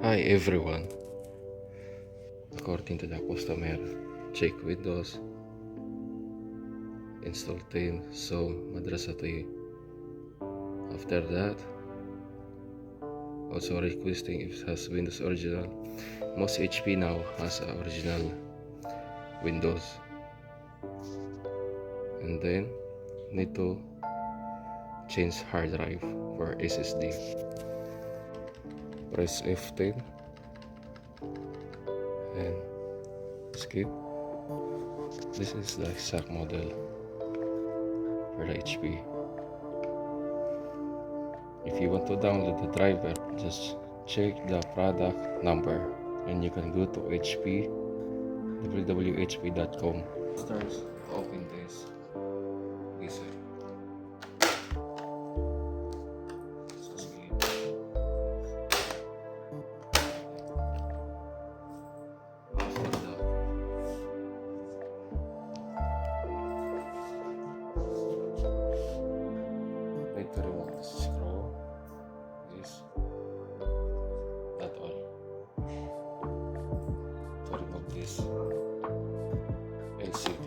Hi everyone. According to the customer, check Windows, install theme, so madrasa to you. After that, also requesting if it has Windows original. Most HP now has a original Windows. And then need to change hard drive for SSD. Press F10 and skip. This is the exact model for the HP. If you want to download the driver, just check the product number and you can go to HP www.hp.com. Start open this wizard. So skip. After that, need to remove the screw. This, that all. To remove this LCD.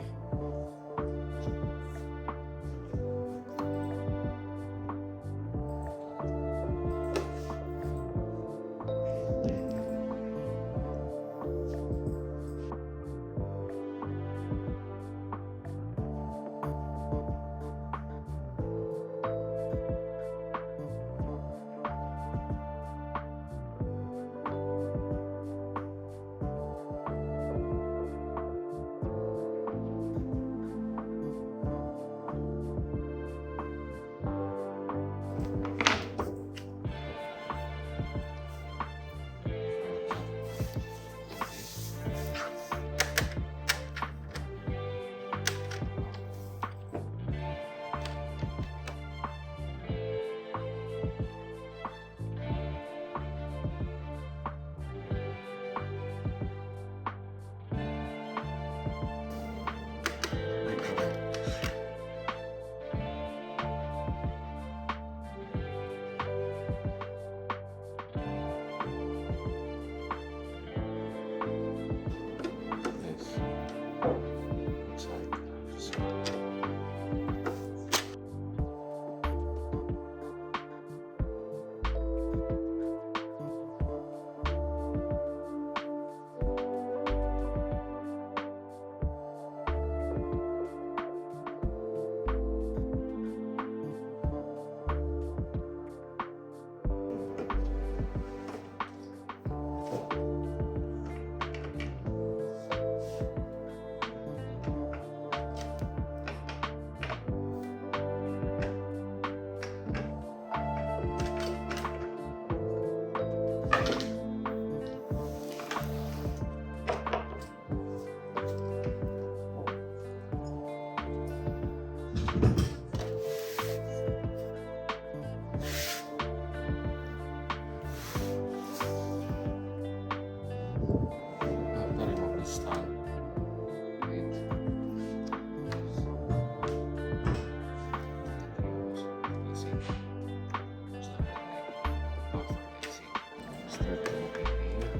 After remove the stand, start to open here.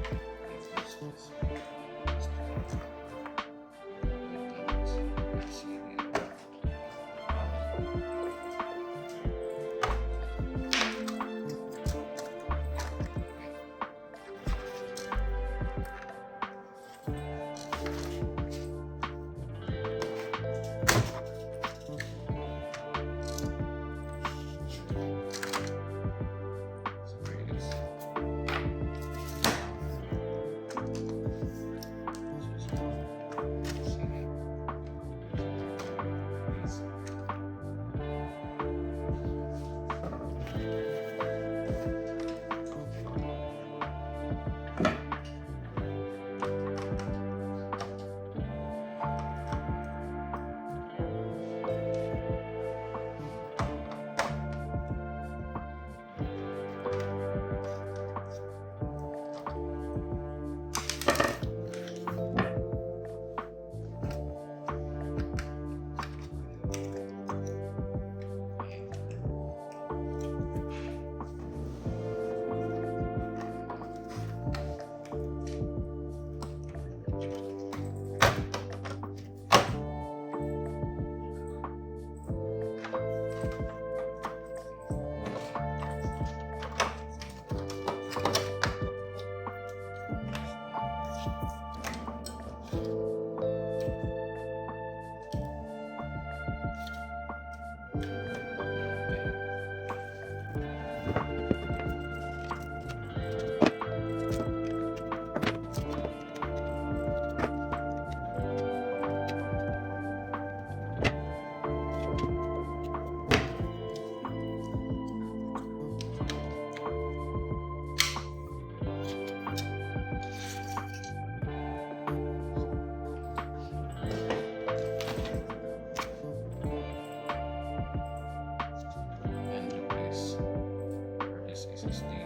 SSD.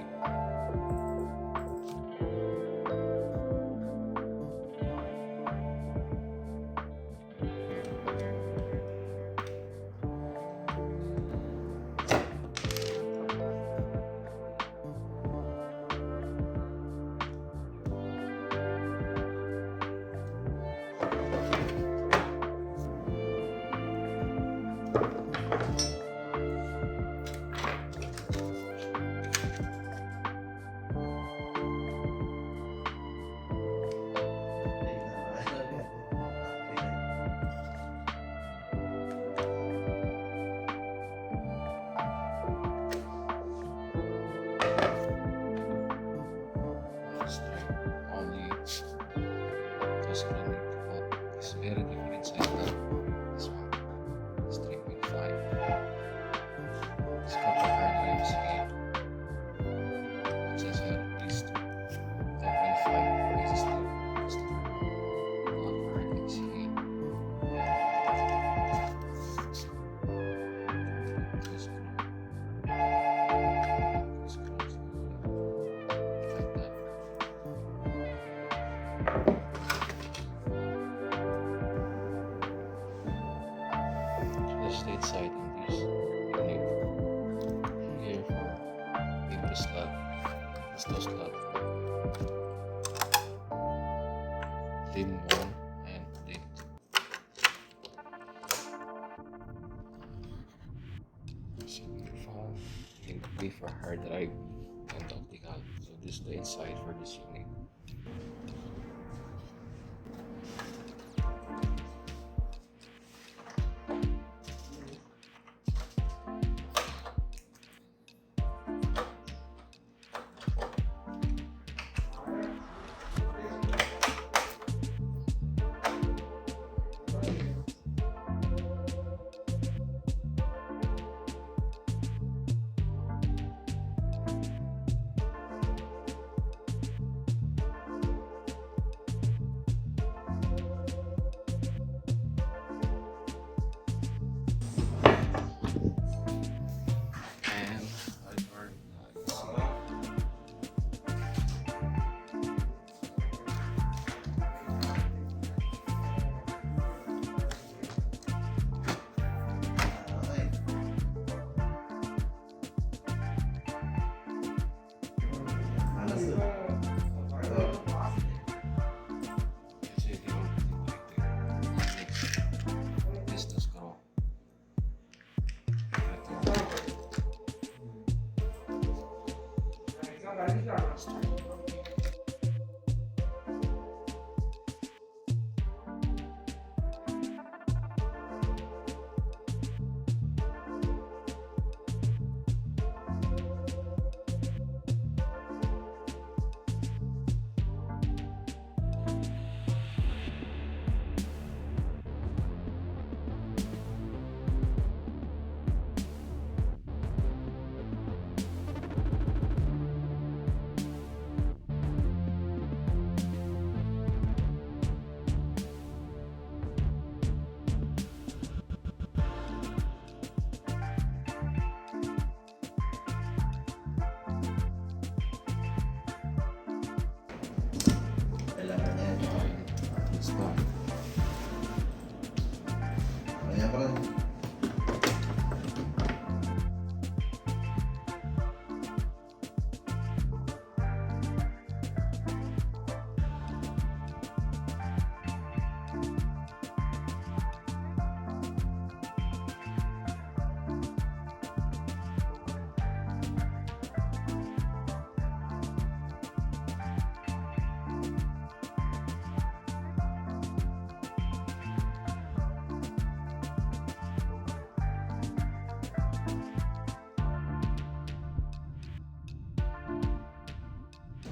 Only those chronic, but it's very different inside this one. It's 3.5. It's got the hard drives here. It says here please 2.5 places to all hard drives here. Just state side on this unit here for paper slot, pistol slot, thin 1 and thin 2. Microphone, thin 3 for hard drive and optical. So this is the inside for this unit.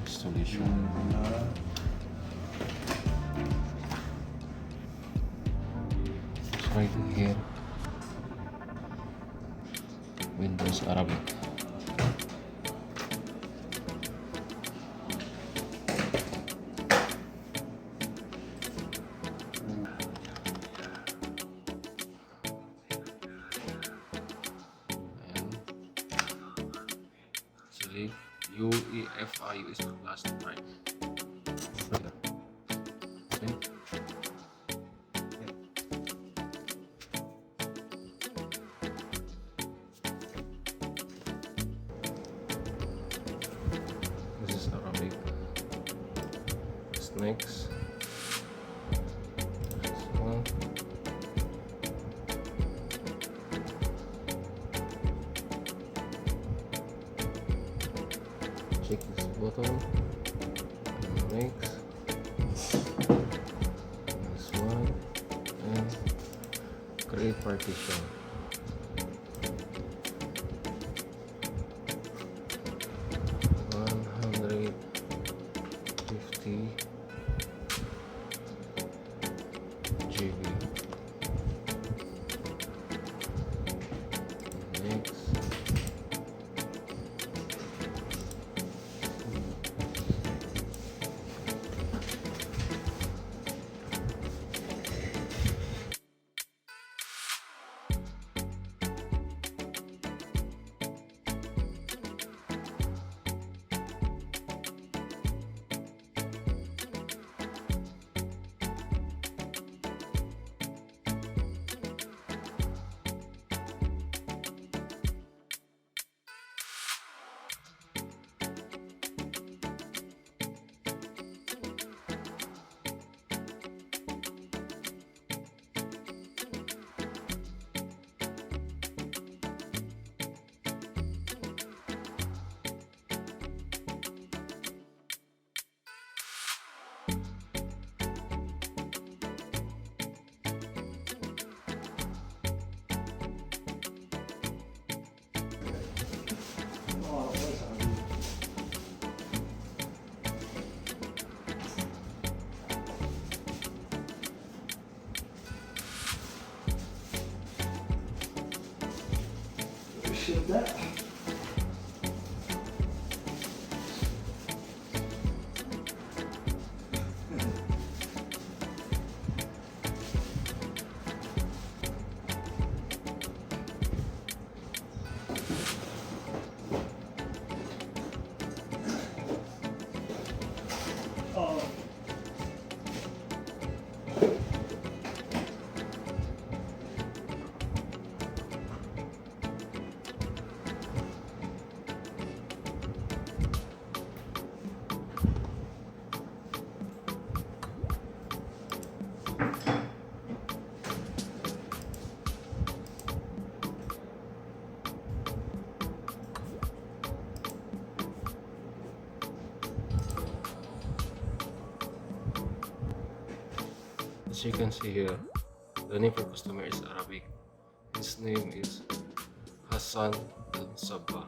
Installation. It's right here. Windows Arabic. So actually. UEFI is the last time. Okay. This is Arabic. Next. This one. Check this button. Next. This one. And create partition. GB. Next. Shield that. As you can see here, the name for customer is Arabic. His name is Hassan Al Sabah.